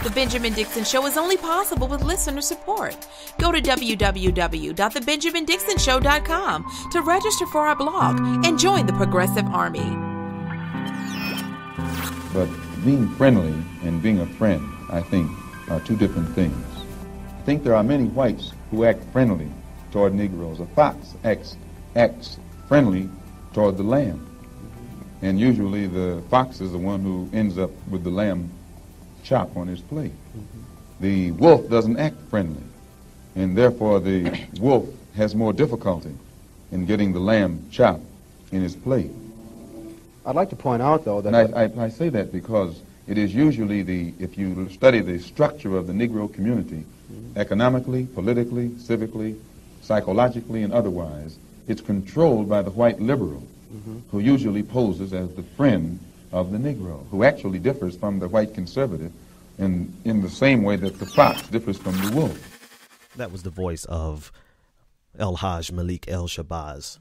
The Benjamin Dixon Show is only possible with listener support. Go to www.thebenjamindixonshow.com to register for our blog and join the Progressive Army. But being friendly and being a friend, I think, are two different things. I think there are many whites who act friendly toward Negroes. A fox acts friendly toward the lamb. And usually the fox is the one who ends up with the lamb chop on his plate. The wolf doesn't act friendly, and therefore the wolf has more difficulty in getting the lamb chop in his plate. I'd like to point out, though, that... I say that because it is usually if you study the structure of the Negro community, economically, politically, civically, psychologically, and otherwise, it's controlled by the white liberal, who usually poses as the friend of the Negro, who actually differs from the white conservative in the same way that the fox differs from the wolf. That was the voice of el-hajj Malik El-Shabazz,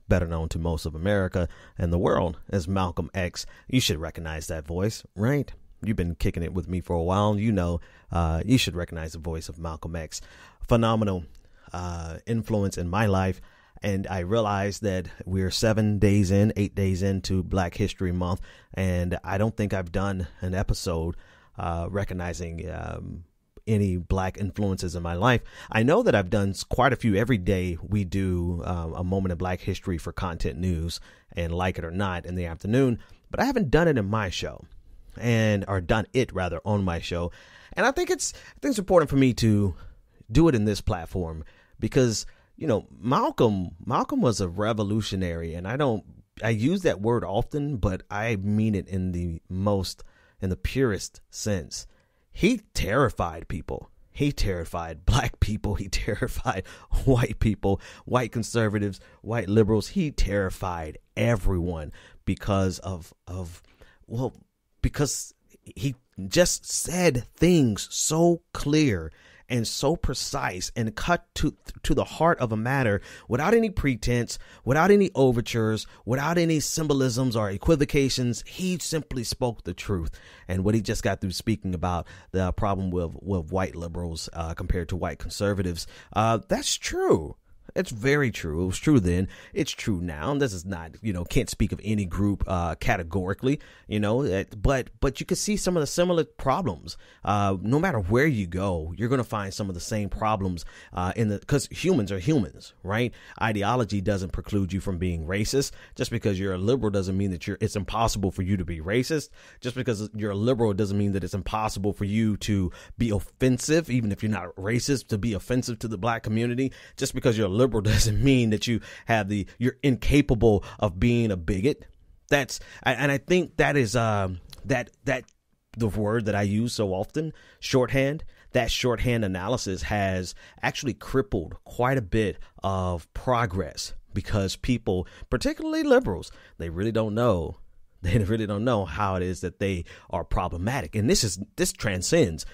better known to most of America and the world as Malcolm X. You should recognize that voice, right? You've been kicking it with me for a while. You know, you should recognize the voice of Malcolm X. Phenomenal influence in my life. And I realized that we're 8 days into Black History Month, and I don't think I've done an episode recognizing any Black influences in my life. I know that I've done quite a few. Every day we do a moment of Black history for Content News and Like It or Not in the afternoon, but I haven't done it in my show, or done it rather on my show. And I think it's important for me to do it in this platform because, you know, Malcolm was a revolutionary, and I use that word often, but I mean it in the purest sense. He terrified people. He terrified Black people. He terrified white people, white conservatives, white liberals. He terrified everyone because because he just said things so clear and so precise and cut to the heart of a matter without any pretense, without any overtures, without any symbolisms or equivocations. He simply spoke the truth. And what he just got through speaking about the problem with white liberals compared to white conservatives, that's true. It's very true. It was true then. It's true now. And this is not, can't speak of any group categorically, but you can see some of the similar problems. No matter where you go, you're going to find some of the same problems because humans are humans, right? Ideology doesn't preclude you from being racist. Just because you're a liberal doesn't mean that it's impossible for you to be racist. Just because you're a liberal doesn't mean that it's impossible for you to be offensive, even if you're not racist, to be offensive to the Black community. Just because you're a liberal doesn't mean that you're incapable of being a bigot. I think that is that the word that I use so often, shorthand. That shorthand analysis has actually crippled quite a bit of progress because people, particularly liberals, they really don't know. They really don't know how it is that they are problematic. And this transcends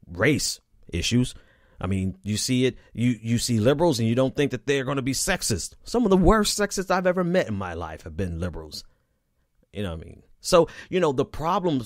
race issues. I mean, you see it, you see liberals and you don't think that they're going to be sexist. Some of the worst sexists I've ever met in my life have been liberals. You know what I mean? So, the problem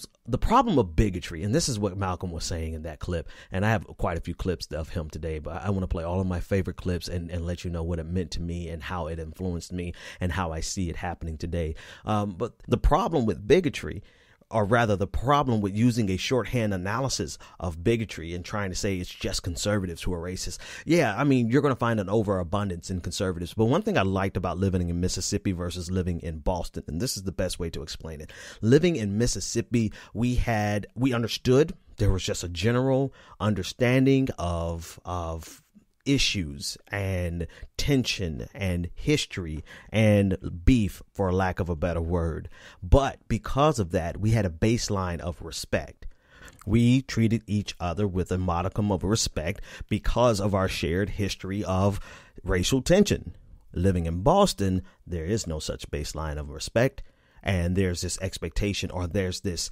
of bigotry, and this is what Malcolm was saying in that clip, and I have quite a few clips of him today, but I want to play all of my favorite clips and let you know what it meant to me and how it influenced me and how I see it happening today. But the problem with bigotry, or rather the problem with using a shorthand analysis of bigotry and trying to say it's just conservatives who are racist. Yeah, I mean, you're going to find an overabundance in conservatives. But one thing I liked about living in Mississippi versus living in Boston, and this is the best way to explain it. Living in Mississippi, we understood, there was just a general understanding of issues and tension and history and beef, for lack of a better word. But because of that, we had a baseline of respect. We treated each other with a modicum of respect because of our shared history of racial tension. Living in Boston, there is no such baseline of respect. And there's this expectation, or there's this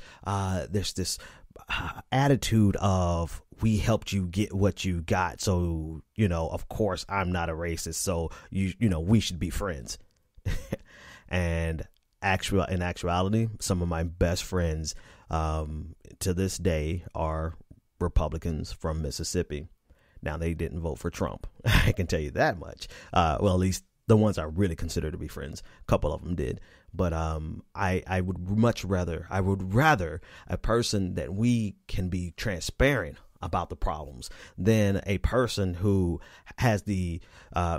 attitude of, we helped you get what you got. So, of course, I'm not a racist. So, we should be friends. And in actuality, some of my best friends to this day are Republicans from Mississippi. Now, they didn't vote for Trump. I can tell you that much. Well, at least the ones I really consider to be friends. A couple of them did. But I would rather a person that we can be transparent about the problems than a person who has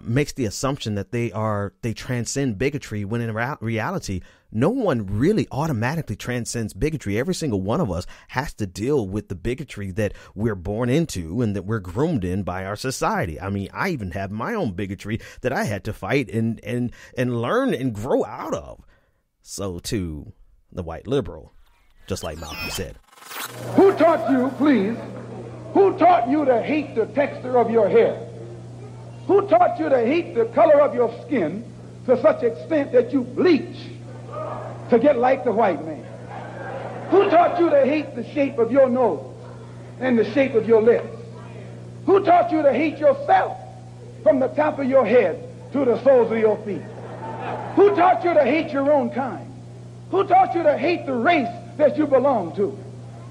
makes the assumption that they transcend bigotry, when in reality, no one really automatically transcends bigotry. Every single one of us has to deal with the bigotry that we're born into and that we're groomed in by our society. I mean, I even have my own bigotry that I had to fight and learn and grow out of. So too, the white liberal, just like Malcolm said. Who taught you, please? Who taught you to hate the texture of your hair? Who taught you to hate the color of your skin to such extent that you bleach to get like the white man? Who taught you to hate the shape of your nose and the shape of your lips? Who taught you to hate yourself from the top of your head to the soles of your feet? Who taught you to hate your own kind? Who taught you to hate the race that you belong to?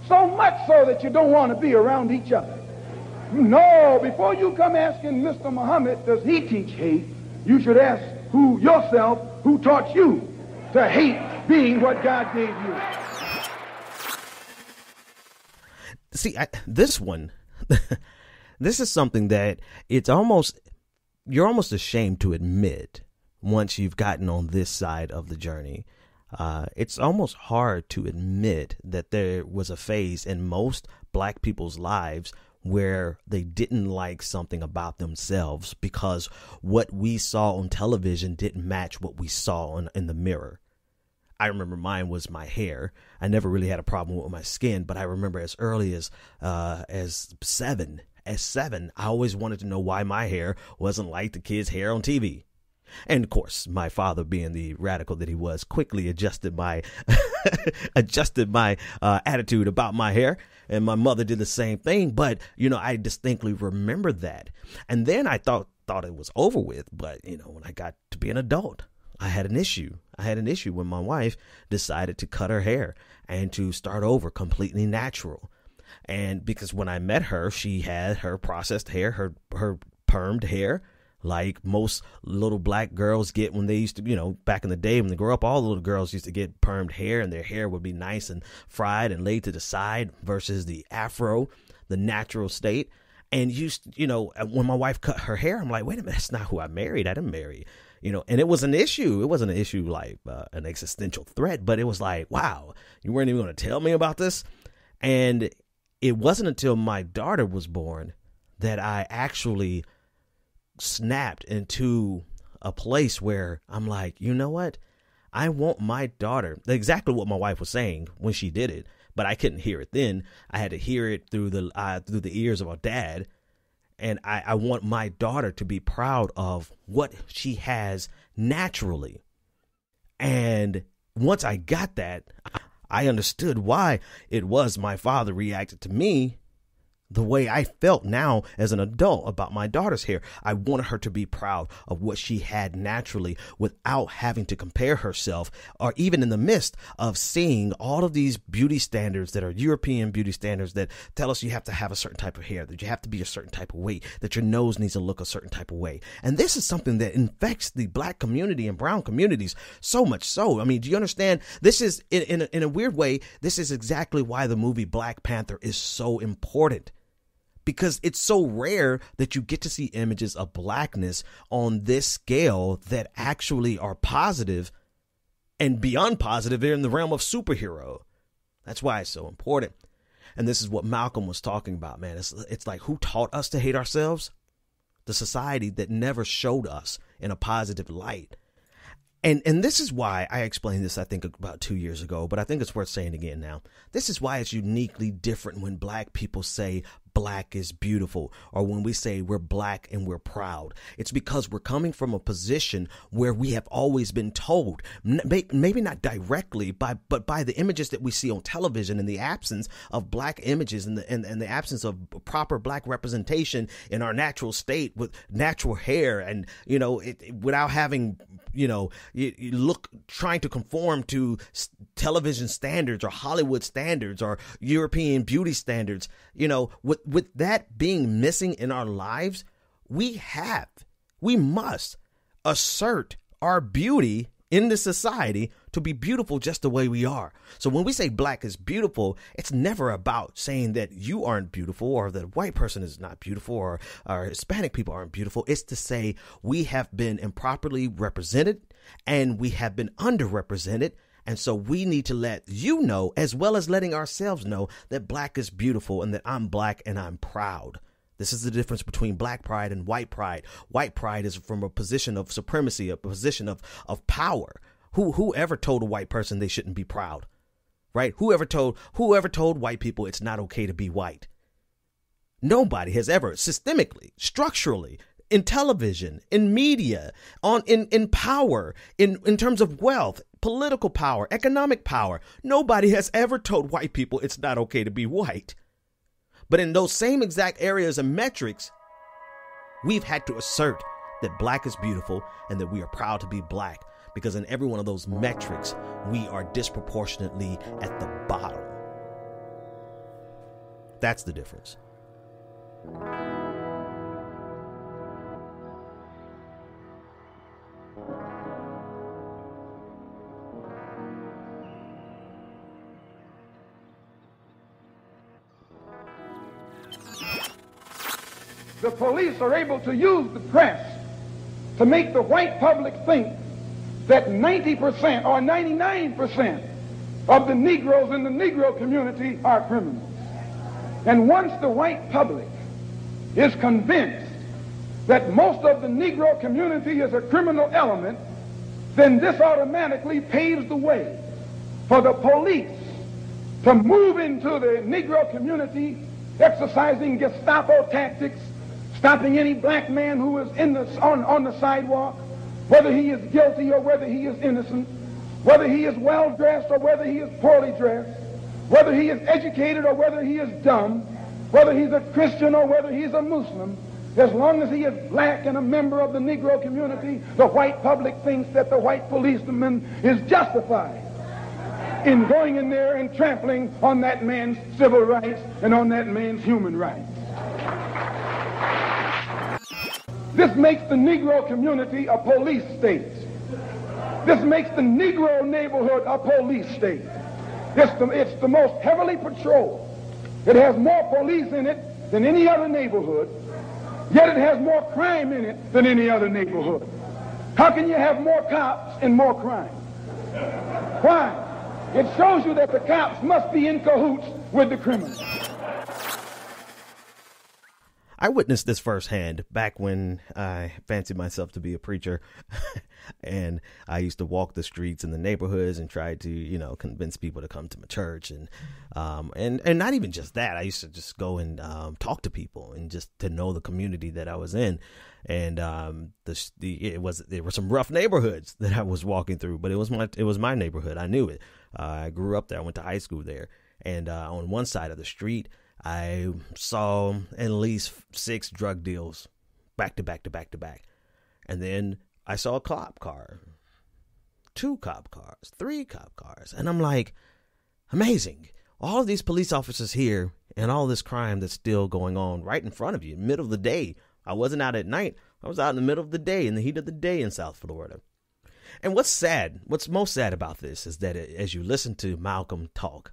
So much so that you don't want to be around each other. No, before you come asking Mr. Muhammad, does he teach hate, you should ask yourself who taught you to hate being what God gave you. See, this one, this is something that you're almost ashamed to admit once you've gotten on this side of the journey. It's almost hard to admit that there was a phase in most black people's lives where they didn't like something about themselves because what we saw on television didn't match what we saw in the mirror. I remember mine was my hair. I never really had a problem with my skin, but I remember as early as seven, I always wanted to know why my hair wasn't like the kids' hair on TV. And of course, my father, being the radical that he was, quickly adjusted my attitude about my hair. And my mother did the same thing. But, I distinctly remember that. And then I thought it was over with. But, when I got to be an adult, I had an issue. I had an issue when my wife decided to cut her hair and to start over completely natural. And because when I met her, she had her processed hair, her permed hair, like most little black girls get when they used to, back in the day when they grew up, all the little girls used to get permed hair and their hair would be nice and fried and laid to the side versus the afro, the natural state. And when my wife cut her hair, I'm like, wait a minute, that's not who I married. I didn't marry, and it was an issue. It wasn't an issue like an existential threat, but it was like, wow, you weren't even going to tell me about this. And it wasn't until my daughter was born that I actually snapped into a place where I'm like, you know what? I want my daughter, exactly what my wife was saying when she did it, but I couldn't hear it then. I had to hear it through the ears of our dad. And I want my daughter to be proud of what she has naturally. And once I got that, I understood why it was my father reacted to me the way I felt now as an adult about my daughter's hair. I wanted her to be proud of what she had naturally without having to compare herself, or even in the midst of seeing all of these beauty standards that are European beauty standards that tell us you have to have a certain type of hair, that you have to be a certain type of weight, that your nose needs to look a certain type of way. And this is something that infects the black community and brown communities so much so. I mean, do you understand? This is, in a weird way, this is exactly why the movie Black Panther is so important. Because it's so rare that you get to see images of blackness on this scale that actually are positive and beyond positive. They're in the realm of superhero. That's why it's so important. And this is what Malcolm was talking about, man. It's like, who taught us to hate ourselves? The society that never showed us in a positive light. And this is why I explained this, I think, about 2 years ago, but I think it's worth saying again now. This is why it's uniquely different when black people say black is beautiful, or when we say we're black and we're proud. It's because we're coming from a position where we have always been told, maybe not directly, but by the images that we see on television, and the absence of black images, and the absence of proper black representation in our natural state with natural hair, and without having you look trying to conform to television standards or Hollywood standards or European beauty standards. With that being missing in our lives, we must assert our beauty in this society to be beautiful just the way we are. So when we say black is beautiful, it's never about saying that you aren't beautiful, or that a white person is not beautiful, or Hispanic people aren't beautiful. It's to say we have been improperly represented, and we have been underrepresented. And so we need to let you know, as well as letting ourselves know, that black is beautiful, and that I'm black and I'm proud. This is the difference between black pride and white pride. White pride is from a position of supremacy, a position of power. Whoever told a white person they shouldn't be proud, right? Whoever told white people it's not okay to be white? Nobody has ever, systemically, structurally, in television, in media, in power, in terms of wealth, political power, economic power. Nobody has ever told white people it's not okay to be white. But in those same exact areas and metrics, we've had to assert that black is beautiful and that we are proud to be black, because in every one of those metrics, we are disproportionately at the bottom. That's the difference. The police are able to use the press to make the white public think that 90% or 99% of the Negroes in the Negro community are criminals. And once the white public is convinced that most of the Negro community is a criminal element, then this automatically paves the way for the police to move into the Negro community, exercising Gestapo tactics, stopping any black man who is on the sidewalk, whether he is guilty or whether he is innocent, whether he is well dressed or whether he is poorly dressed, whether he is educated or whether he is dumb, whether he's a Christian or whether he's a Muslim. As long as he is black and a member of the Negro community, the white public thinks that the white policeman is justified in going in there and trampling on that man's civil rights and on that man's human rights. This makes the Negro community a police state. This makes the Negro neighborhood a police state. It's the most heavily patrolled. It has more police in it than any other neighborhood, yet it has more crime in it than any other neighborhood. How can you have more cops and more crime? Why? It shows you that the cops must be in cahoots with the criminals. I witnessed this firsthand back when I fancied myself to be a preacher, and I used to walk the streets in the neighborhoods and try to, convince people to come to my church, and not even just that. I used to just go and talk to people and just to know the community that I was in, and there were some rough neighborhoods that I was walking through, but it was my neighborhood. I knew it. I grew up there. I went to high school there, and on one side of the street, I saw at least 6 drug deals back to back to back to back. And then I saw a cop car, 2 cop cars, 3 cop cars. And I'm like, amazing. All of these police officers here and all this crime that's still going on right in front of you, middle of the day. I wasn't out at night. I was out in the middle of the day, in the heat of the day in South Florida. And what's most sad about this is that as you listen to Malcolm talk,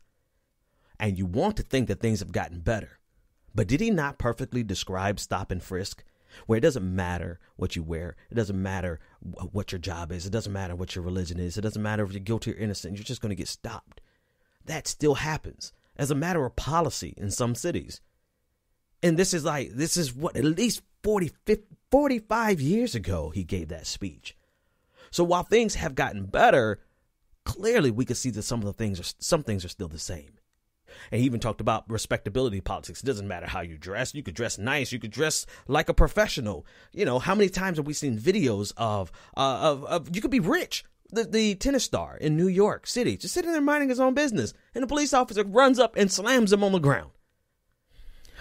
and you want to think that things have gotten better. But did he not perfectly describe stop and frisk, where it doesn't matter what you wear, it doesn't matter what your job is, it doesn't matter what your religion is, it doesn't matter if you're guilty or innocent, you're just going to get stopped. That still happens as a matter of policy in some cities. And this is what, at least 45 years ago he gave that speech. So while things have gotten better, clearly we can see that some things are still the same. And he even talked about respectability politics. It doesn't matter how you dress. You could dress nice. You could dress like a professional. You know, how many times have we seen videos of you could be rich. The tennis star in New York City, just sitting there minding his own business, and a police officer runs up and slams him on the ground.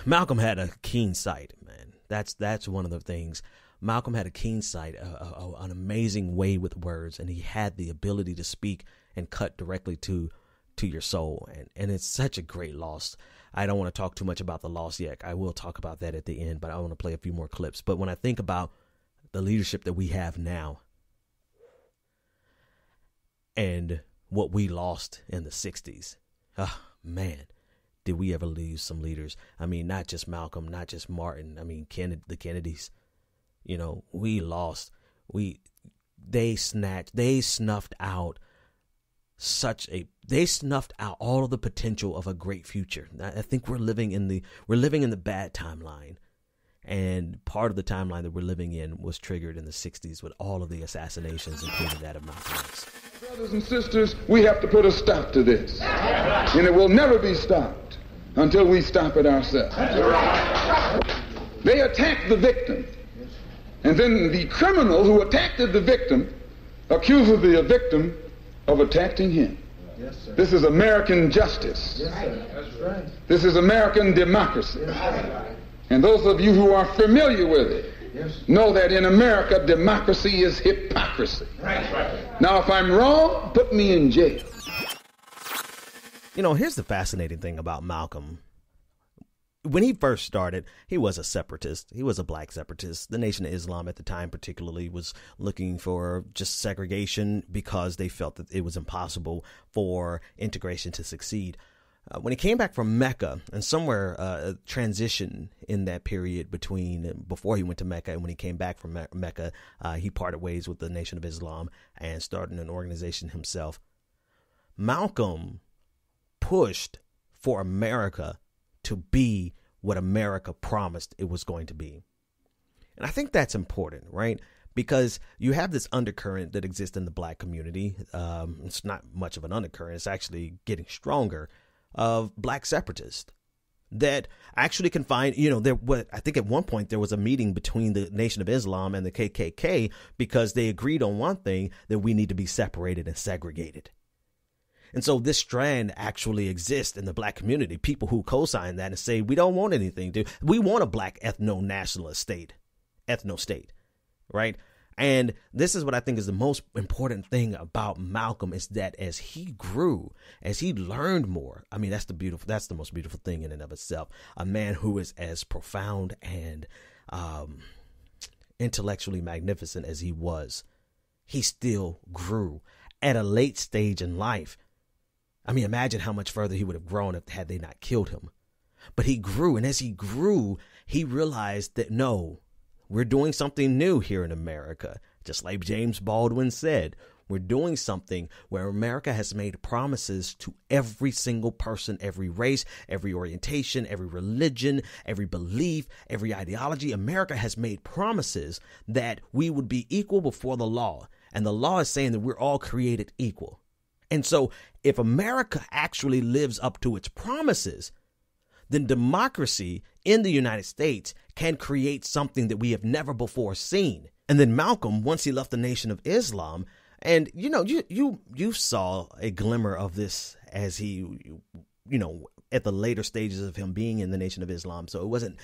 Malcolm had a keen sight, man. That's one of the things. Malcolm had a keen sight, an amazing way with words, and he had the ability to speak and cut directly to your soul. And it's such a great loss. I don't want to talk too much about the loss yet. I will talk about that at the end, but I want to play a few more clips. But when I think about the leadership that we have now and what we lost in the 60s, man, did we ever lose some leaders? I mean, not just Malcolm, not just Martin. I mean, the Kennedys. You know, we lost. They snuffed out all of the potential of a great future. I think we're living in the bad timeline, and part of the timeline that we're living in was triggered in the 60s with all of the assassinations, including that of Malcolm X. Brothers and sisters, we have to put a stop to this, and it will never be stopped until we stop it ourselves. They attacked the victim, and then the criminal who attacked the victim accuses the victim of attacking him. Yes, sir. This is American justice. Yes, sir. That's right. This is American democracy. Yes, and those of you who are familiar with it know that in America, democracy is hypocrisy. Right. Now, if I'm wrong, put me in jail. You know, here's the fascinating thing about Malcolm. When he first started, he was a separatist. He was a black separatist. The Nation of Islam at the time particularly was looking for just segregation because they felt that it was impossible for integration to succeed. When he came back from Mecca, and somewhere a transition in that period before he went to Mecca and when he came back from Mecca, he parted ways with the Nation of Islam and started an organization himself. Malcolm pushed for America to be what America promised it was going to be. And I think that's important, right? Because you have this undercurrent that exists in the black community. It's not much of an undercurrent. It's actually getting stronger, of black separatists that actually can find, I think at one point there was a meeting between the Nation of Islam and the KKK because they agreed on one thing, that we need to be separated and segregated. And so this strand actually exists in the black community, people who co-sign that and say, we don't want anything we want a black ethno state, right? And this is what I think is the most important thing about Malcolm, is that as he grew, as he learned more, I mean, that's the most beautiful thing in and of itself. A man who is as profound and intellectually magnificent as he was, he still grew at a late stage in life. I mean, imagine how much further he would have grown had they not killed him. But he grew, and as he grew, he realized that, no, we're doing something new here in America. Just like James Baldwin said, we're doing something where America has made promises to every single person, every race, every orientation, every religion, every belief, every ideology. America has made promises that we would be equal before the law. And the law is saying that we're all created equal. And so if America actually lives up to its promises, then democracy in the United States can create something that we have never before seen. And then Malcolm, once he left the Nation of Islam, and you saw a glimmer of this as he, at the later stages of him being in the Nation of Islam. So it wasn't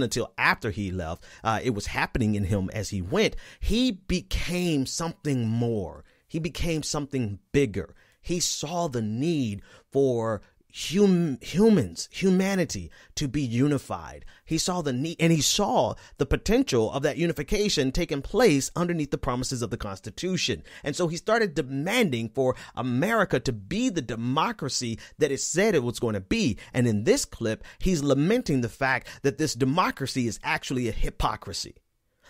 until after he left, it was happening in him as he went. He became something more. He became something bigger. He saw the need for humanity to be unified. He saw the need, and he saw the potential of that unification taking place underneath the promises of the Constitution. And so he started demanding for America to be the democracy that it said it was going to be. And in this clip, he's lamenting the fact that this democracy is actually a hypocrisy,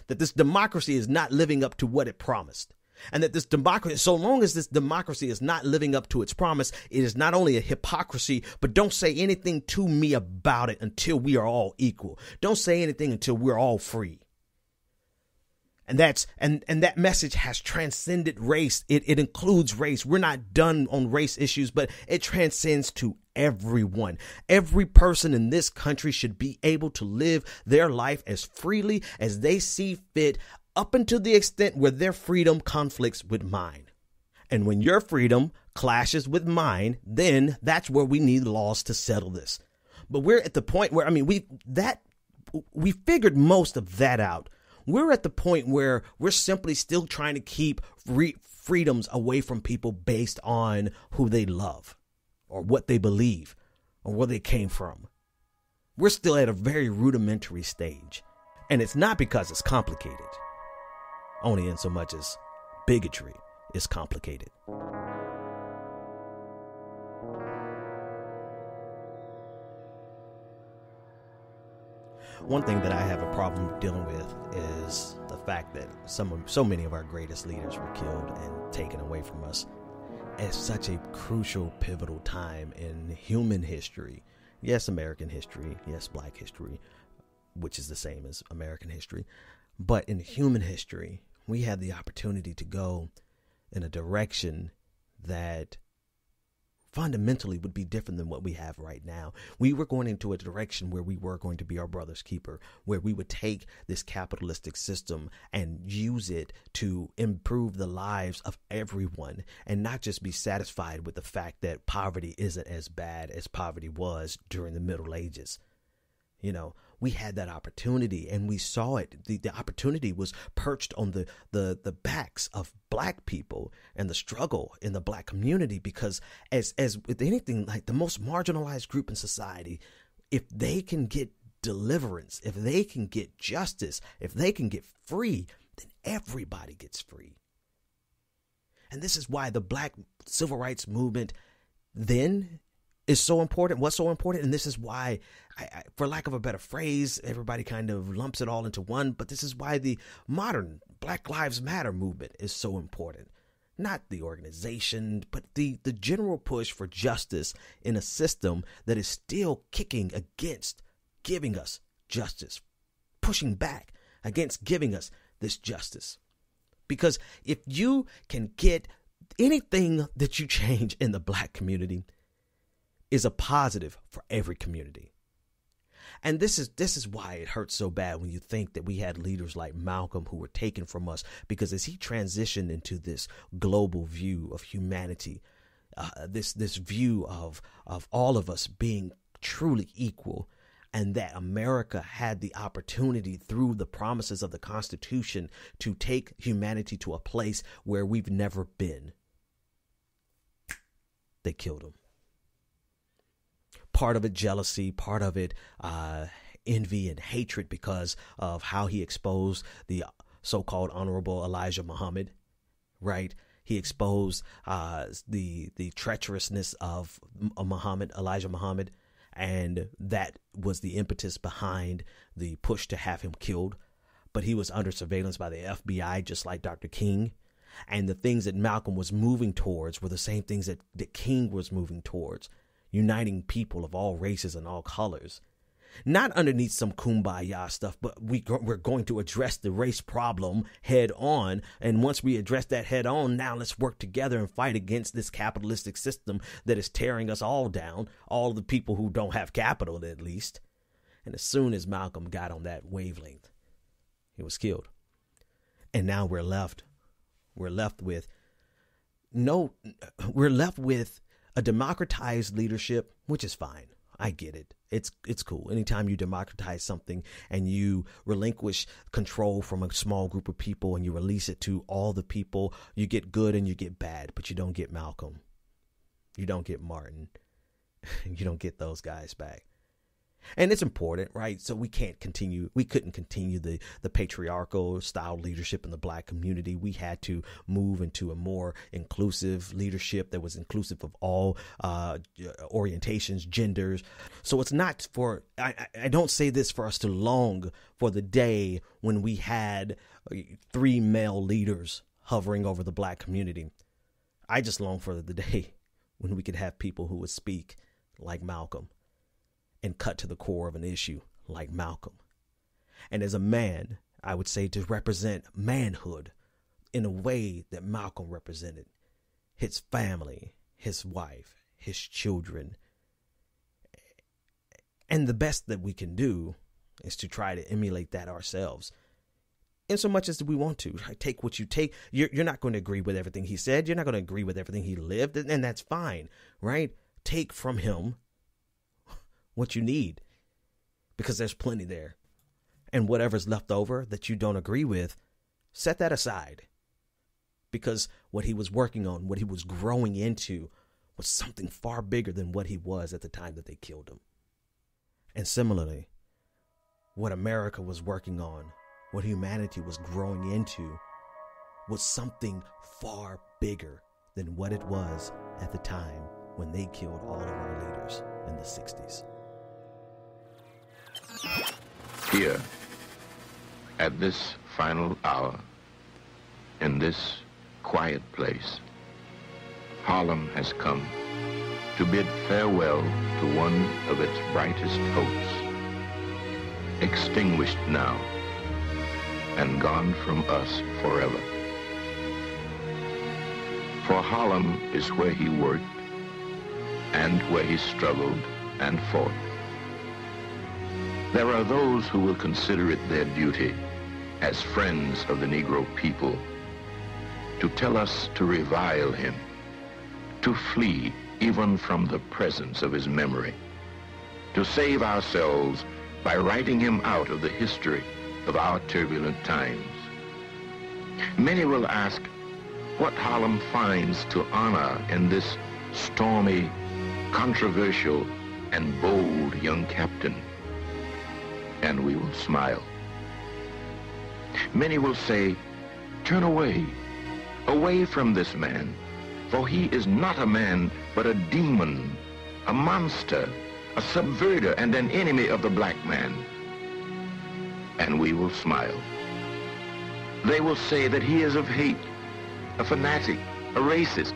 that this democracy is not living up to what it promised. And that this democracy, so long as this democracy is not living up to its promise, it is not only a hypocrisy, but don't say anything to me about it until we are all equal. Don't say anything until we're all free. And that message has transcended race. It includes race. We're not done on race issues, but it transcends to everyone. Every person in this country should be able to live their life as freely as they see fit, up until the extent where their freedom conflicts with mine. And when your freedom clashes with mine, then that's where we need laws to settle this. But we're at the point where, we figured most of that out. We're at the point where we're simply still trying to keep freedoms away from people based on who they love or what they believe or where they came from. We're still at a very rudimentary stage. And it's not because it's complicated, only in so much as bigotry is complicated. One thing that I have a problem dealing with is the fact that so many of our greatest leaders were killed and taken away from us at such a crucial, pivotal time in human history. Yes, American history. Yes, Black history, which is the same as American history. But in human history, we had the opportunity to go in a direction that fundamentally would be different than what we have right now. We were going into a direction where we were going to be our brother's keeper, where we would take this capitalistic system and use it to improve the lives of everyone and not just be satisfied with the fact that poverty isn't as bad as poverty was during the Middle Ages. You know, we had that opportunity and we saw it. The opportunity was perched on the backs of Black people and the struggle in the Black community, because as with anything, like the most marginalized group in society, if they can get deliverance, if they can get justice, if they can get free, then everybody gets free. And this is why the Black civil rights movement then is so important, what's so important. And this is why, I, for lack of a better phrase, everybody kind of lumps it all into one, but this is why the modern Black Lives Matter movement is so important. Not the organization, but the general push for justice in a system that is still kicking against giving us justice, pushing back against giving us this justice. Because if you can get anything that you change in the Black community is a positive for every community. And this is why it hurts so bad when you think that we had leaders like Malcolm who were taken from us, because as he transitioned into this global view of humanity, this view of all of us being truly equal, and that America had the opportunity through the promises of the Constitution to take humanity to a place where we've never been, they killed him. Part of it jealousy, part of it envy and hatred because of how he exposed the so-called Honorable Elijah Muhammad, right? He exposed the treacherousness of Elijah Muhammad, and that was the impetus behind the push to have him killed. But he was under surveillance by the FBI, just like Dr. King. And the things that Malcolm was moving towards were the same things that King was moving towards. Uniting people of all races and all colors, not underneath some kumbaya stuff, but we're going to address the race problem head on. And once we address that head on, now let's work together and fight against this capitalistic system that is tearing us all down, all the people who don't have capital at least. And as soon as Malcolm got on that wavelength, he was killed. And now we're left with a democratized leadership, which is fine. I get it. It's cool. Anytime you democratize something and you relinquish control from a small group of people and you release it to all the people, you get good and you get bad, but you don't get Malcolm. You don't get Martin. You don't get those guys back. And it's important, right? So we couldn't continue the patriarchal style leadership in the Black community. We had to move into a more inclusive leadership that was inclusive of all orientations, genders. So it's not for, I don't say this for us to long for the day when we had 3 male leaders hovering over the Black community. I just long for the day when we could have people who would speak like Malcolm and cut to the core of an issue like Malcolm. And as a man, I would say, to represent manhood in a way that Malcolm represented his family, his wife, his children. And the best that we can do is to try to emulate that ourselves. In so much as we want to. Take what you take. You're not going to agree with everything he said. You're not going to agree with everything he lived. And that's fine, right? Take from him what you need, because there's plenty there. And whatever's left over that you don't agree with, set that aside. Because what he was working on, what he was growing into, was something far bigger than what he was at the time that they killed him. And similarly, what America was working on, what humanity was growing into, was something far bigger than what it was at the time when they killed all of our leaders in the 60s. Here, at this final hour, in this quiet place, Harlem has come to bid farewell to one of its brightest hopes, extinguished now and gone from us forever. For Harlem is where he worked and where he struggled and fought. There are those who will consider it their duty as friends of the Negro people to tell us to revile him, to flee even from the presence of his memory, to save ourselves by writing him out of the history of our turbulent times. Many will ask what Harlem finds to honor in this stormy, controversial, and bold young captain. And we will smile. Many will say, turn away, away from this man, for he is not a man, but a demon, a monster, a subverter, and an enemy of the black man. And we will smile. They will say that he is of hate, a fanatic, a racist,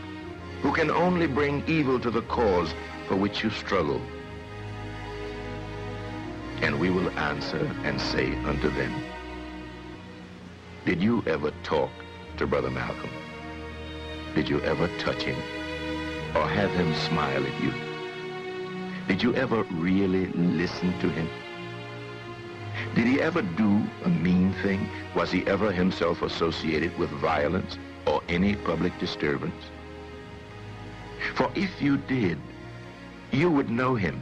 who can only bring evil to the cause for which you struggle. And we will answer and say unto them, did you ever talk to Brother Malcolm? Did you ever touch him or have him smile at you? Did you ever really listen to him? Did he ever do a mean thing? Was he ever himself associated with violence or any public disturbance? For if you did, you would know him.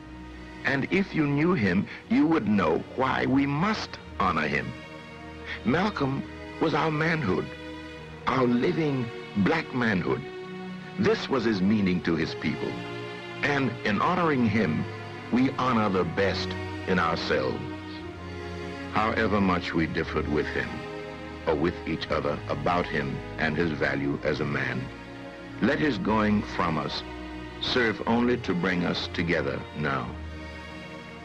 And if you knew him, you would know why we must honor him. Malcolm was our manhood, our living black manhood. This was his meaning to his people. And in honoring him, we honor the best in ourselves. However much we differed with him, or with each other about him and his value as a man, let his going from us serve only to bring us together now.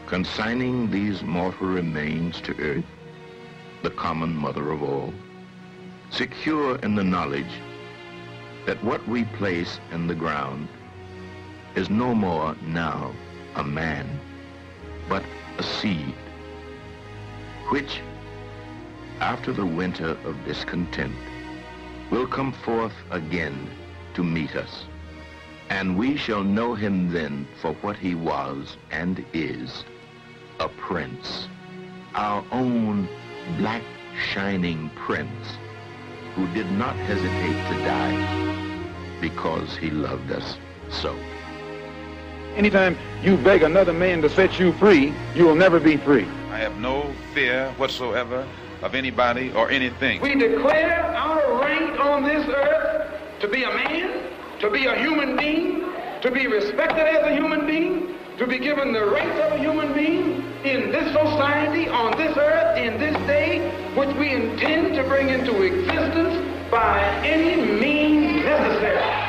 Consigning these mortal remains to earth, the common mother of all, secure in the knowledge that what we place in the ground is no more now a man, but a seed, which, after the winter of discontent, will come forth again to meet us. And we shall know him then for what he was and is, a prince, our own black shining prince, who did not hesitate to die because he loved us so. Anytime you beg another man to set you free, you will never be free. I have no fear whatsoever of anybody or anything. We declare our right on this earth to be a man, to be a human being, to be respected as a human being, to be given the rights of a human being in this society, on this earth, in this day, which we intend to bring into existence by any means necessary.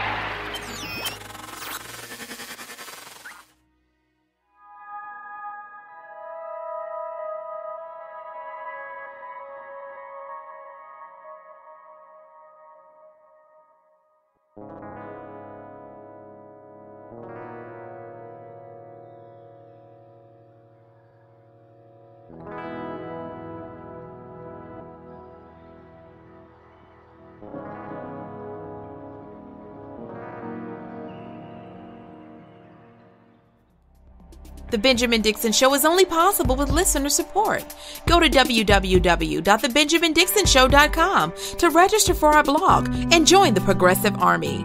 The Benjamin Dixon Show is only possible with listener support. Go to www.thebenjamindixonshow.com to register for our blog and join the Progressive Army.